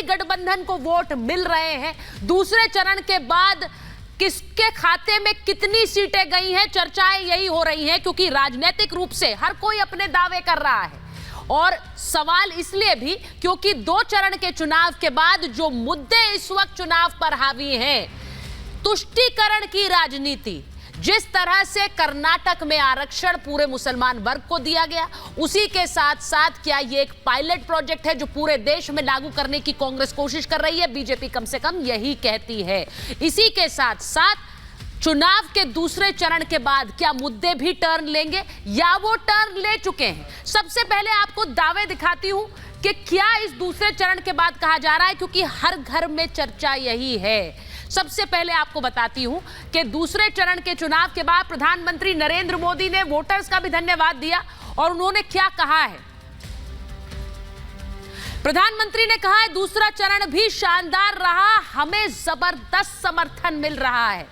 गठबंधन को वोट मिल रहे हैं, दूसरे चरण के बाद किसके खाते में कितनी सीटें गई हैं, चर्चाएं यही हो रही हैं, क्योंकि राजनीतिक रूप से हर कोई अपने दावे कर रहा है। और सवाल इसलिए भी क्योंकि 2 चरण के चुनाव के बाद जो मुद्दे इस वक्त चुनाव पर हावी हैं, तुष्टीकरण की राजनीति, जिस तरह से कर्नाटक में आरक्षण पूरे मुसलमान वर्ग को दिया गया, उसी के साथ साथ क्या ये एक पायलट प्रोजेक्ट है जो पूरे देश में लागू करने की कांग्रेस कोशिश कर रही है, बीजेपी कम से कम यही कहती है। इसी के साथ साथ चुनाव के दूसरे चरण के बाद क्या मुद्दे भी टर्न लेंगे या वो टर्न ले चुके हैं। सबसे पहले आपको दावे दिखाती हूं कि क्या इस दूसरे चरण के बाद कहा जा रहा है, क्योंकि हर घर में चर्चा यही है। सबसे पहले आपको बताती हूं कि दूसरे चरण के चुनाव के बाद प्रधानमंत्री नरेंद्र मोदी ने वोटर्स का भी धन्यवाद दिया और उन्होंने क्या कहा है। प्रधानमंत्री ने कहा है, दूसरा चरण भी शानदार रहा, हमें जबरदस्त समर्थन मिल रहा है।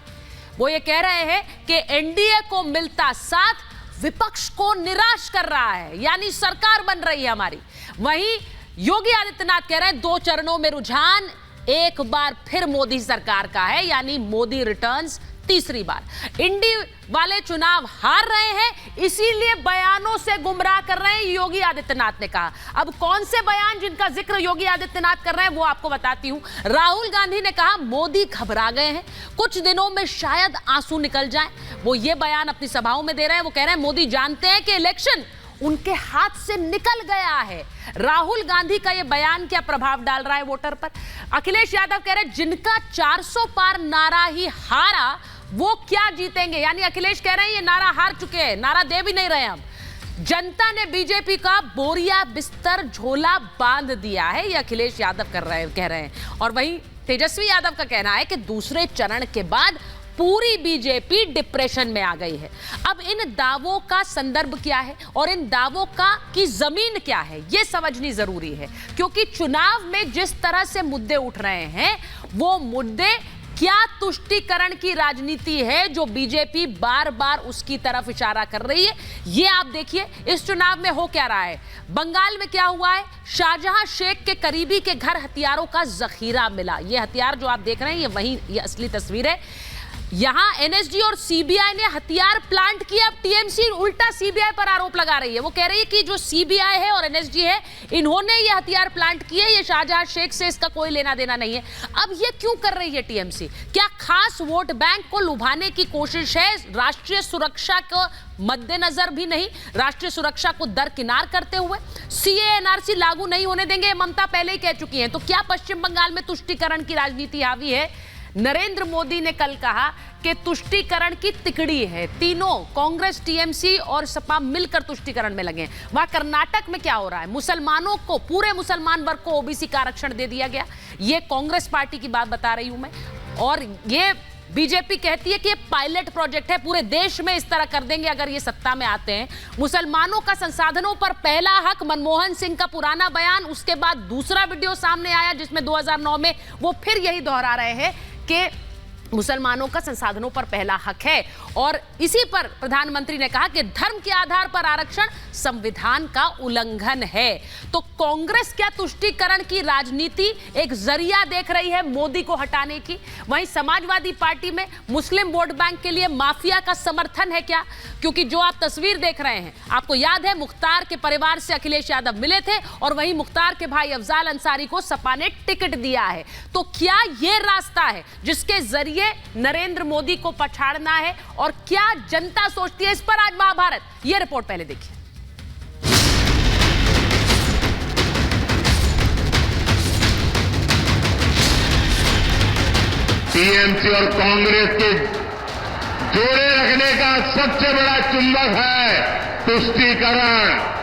वो ये कह रहे हैं कि एनडीए को मिलता साथ विपक्ष को निराश कर रहा है, यानी सरकार बन रही है हमारी। वहीं योगी आदित्यनाथ कह रहे हैं 2 चरणों में रुझान एक बार फिर मोदी सरकार का है, यानी मोदी रिटर्न्स तीसरी बार। इंडी वाले चुनाव हार रहे हैं, इसीलिए बयानों से गुमराह कर रहे हैं, योगी आदित्यनाथ ने कहा। अब कौन से बयान जिनका जिक्र योगी आदित्यनाथ कर रहे हैं वो आपको बताती हूं। राहुल गांधी ने कहा मोदी घबरा गए हैं, कुछ दिनों में शायद आंसू निकल जाएं। वो ये बयान अपनी सभाओं में दे रहे हैं। वो कह रहे हैं मोदी जानते हैं कि इलेक्शन उनके हाथ से निकल गया है। राहुल गांधी का यह बयान क्या प्रभाव डाल रहा है वोटर पर। अखिलेश यादव कह रहे हैं जिनका 400 पार नारा ही हारा वो क्या जीतेंगे, यानी अखिलेश कह रहे हैं ये नारा हार चुके हैं, नारा दे भी नहीं रहे हम। जनता ने बीजेपी का बोरिया बिस्तर झोला बांध दिया है, ये अखिलेश यादव कह रहे हैं। और वहीं तेजस्वी यादव का कहना है कि दूसरे चरण के बाद पूरी बीजेपी डिप्रेशन में आ गई है। अब इन दावों का संदर्भ क्या है और इन दावों की जमीन क्या है, यह समझनी जरूरी है, क्योंकि चुनाव में जिस तरह से मुद्दे उठ रहे हैं वो मुद्दे क्या तुष्टीकरण की राजनीति है जो बीजेपी बार बार उसकी तरफ इशारा कर रही है। ये आप देखिए इस चुनाव में हो क्या रहा है। बंगाल में क्या हुआ है, शाहजहां शेख के करीबी के घर हथियारों का जखीरा मिला। ये हथियार जो आप देख रहे हैं ये असली तस्वीर है। यहां एनएसजी और सीबीआई ने हथियार प्लांट किया। अब टीएमसी उल्टा सीबीआई पर आरोप लगा रही है। वो कह रही है कि जो सीबीआई है और एनएसजी है इन्होंने ये हथियार प्लांट किए, ये शाहजहां शेख से इसका कोई लेना देना नहीं है। अब ये क्यों कर रही है टीएमसी? क्या खास वोट बैंक को लुभाने की कोशिश है? राष्ट्रीय सुरक्षा को मद्देनजर भी नहीं, राष्ट्रीय सुरक्षा को दरकिनार करते हुए सीए एनआरसी लागू नहीं होने देंगे, ममता पहले ही कह चुकी हैं। तो क्या पश्चिम बंगाल में तुष्टीकरण की राजनीति हावी है? नरेंद्र मोदी ने कल कहा कि तुष्टीकरण की तिकड़ी है, तीनों कांग्रेस, टीएमसी और सपा मिलकर तुष्टीकरण में लगे हैं। वहां कर्नाटक में क्या हो रहा है, मुसलमानों को, पूरे मुसलमान वर्ग को ओबीसी का आरक्षण दे दिया गया। ये कांग्रेस पार्टी की बात बता रही हूं मैं। और ये बीजेपी कहती है कि ये पायलट प्रोजेक्ट है, पूरे देश में इस तरह कर देंगे अगर ये सत्ता में आते हैं। मुसलमानों का संसाधनों पर पहला हक, मनमोहन सिंह का पुराना बयान, उसके बाद दूसरा वीडियो सामने आया जिसमें 2009 में वो फिर यही दोहरा रहे हैं कि मुसलमानों का संसाधनों पर पहला हक है। और इसी पर प्रधानमंत्री ने कहा कि धर्म के आधार पर आरक्षण संविधान का उल्लंघन है। तो कांग्रेस क्या तुष्टीकरण की राजनीति एक जरिया देख रही है मोदी को हटाने की? वहीं समाजवादी पार्टी में मुस्लिम वोट बैंक के लिए माफिया का समर्थन है क्या? क्योंकि जो आप तस्वीर देख रहे हैं, आपको याद है मुख्तार के परिवार से अखिलेश यादव मिले थे और वहीं मुख्तार के भाई अफजाल अंसारी को सपा ने टिकट दिया है। तो क्या यह रास्ता है जिसके जरिए नरेंद्र मोदी को पछाड़ना है और क्या जनता सोचती है इस पर? आज महाभारत, यह रिपोर्ट पहले देखिए। टीएमसी और कांग्रेस के जोड़े रखने का सबसे बड़ा चुंबक है तुष्टीकरण।